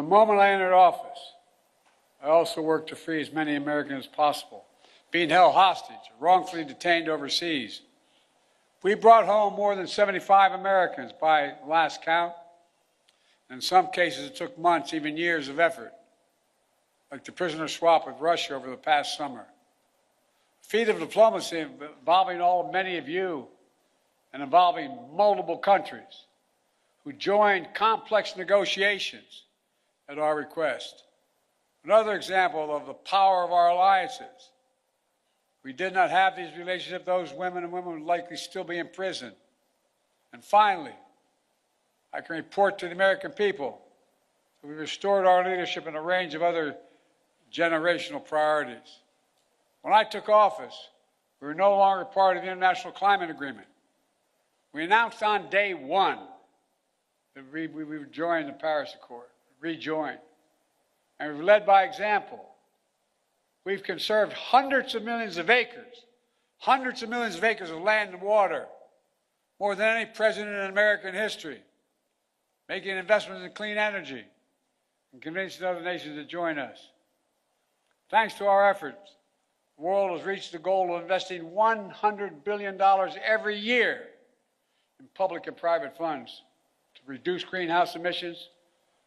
moment I entered office, I also worked to free as many Americans as possible being held hostage or wrongfully detained overseas. We brought home more than 75 Americans by last count. In some cases, it took months, even years of effort, like the prisoner swap with Russia over the past summer. A feat of diplomacy involving many of you and involving multiple countries who joined complex negotiations at our request. Another example of the power of our alliances. We did not have these relationships, those women and women would likely still be in prison. And finally, I can report to the American people that we restored our leadership in a range of other generational priorities. When I took office, we were no longer part of the International Climate Agreement. We announced on day one that we would join the Paris Accord, rejoin. And we've led by example. We've conserved hundreds of millions of acres of land and water, more than any president in American history, making investments in clean energy and convincing other nations to join us. Thanks to our efforts, the world has reached the goal of investing $100 billion every year in public and private funds to reduce greenhouse emissions,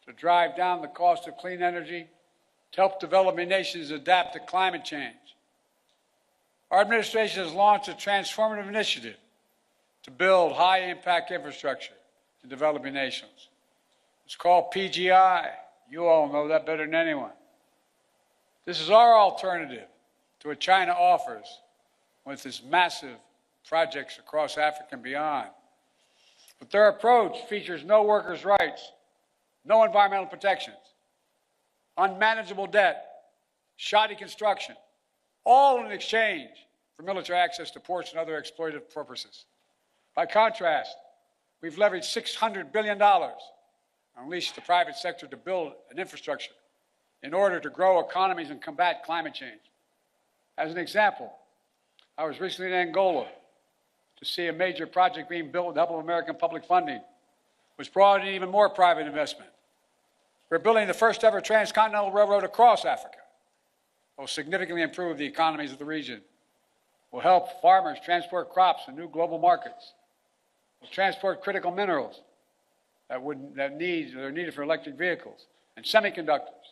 to drive down the cost of clean energy, to help developing nations adapt to climate change. Our administration has launched a transformative initiative to build high-impact infrastructure in developing nations. It's called PGI. You all know that better than anyone. This is our alternative to what China offers with its massive projects across Africa and beyond. But their approach features no workers' rights, no environmental protections, unmanageable debt, shoddy construction, all in exchange for military access to ports and other exploitative purposes. By contrast, we've leveraged $600 billion and unleashed the private sector to build an infrastructure in order to grow economies and combat climate change. As an example, I was recently in Angola to see a major project being built with the help of American public funding, which brought in even more private investment. We're building the first ever transcontinental railroad across Africa. It will significantly improve the economies of the region. Will help farmers transport crops to new global markets. Will transport critical minerals that are needed for electric vehicles and semiconductors.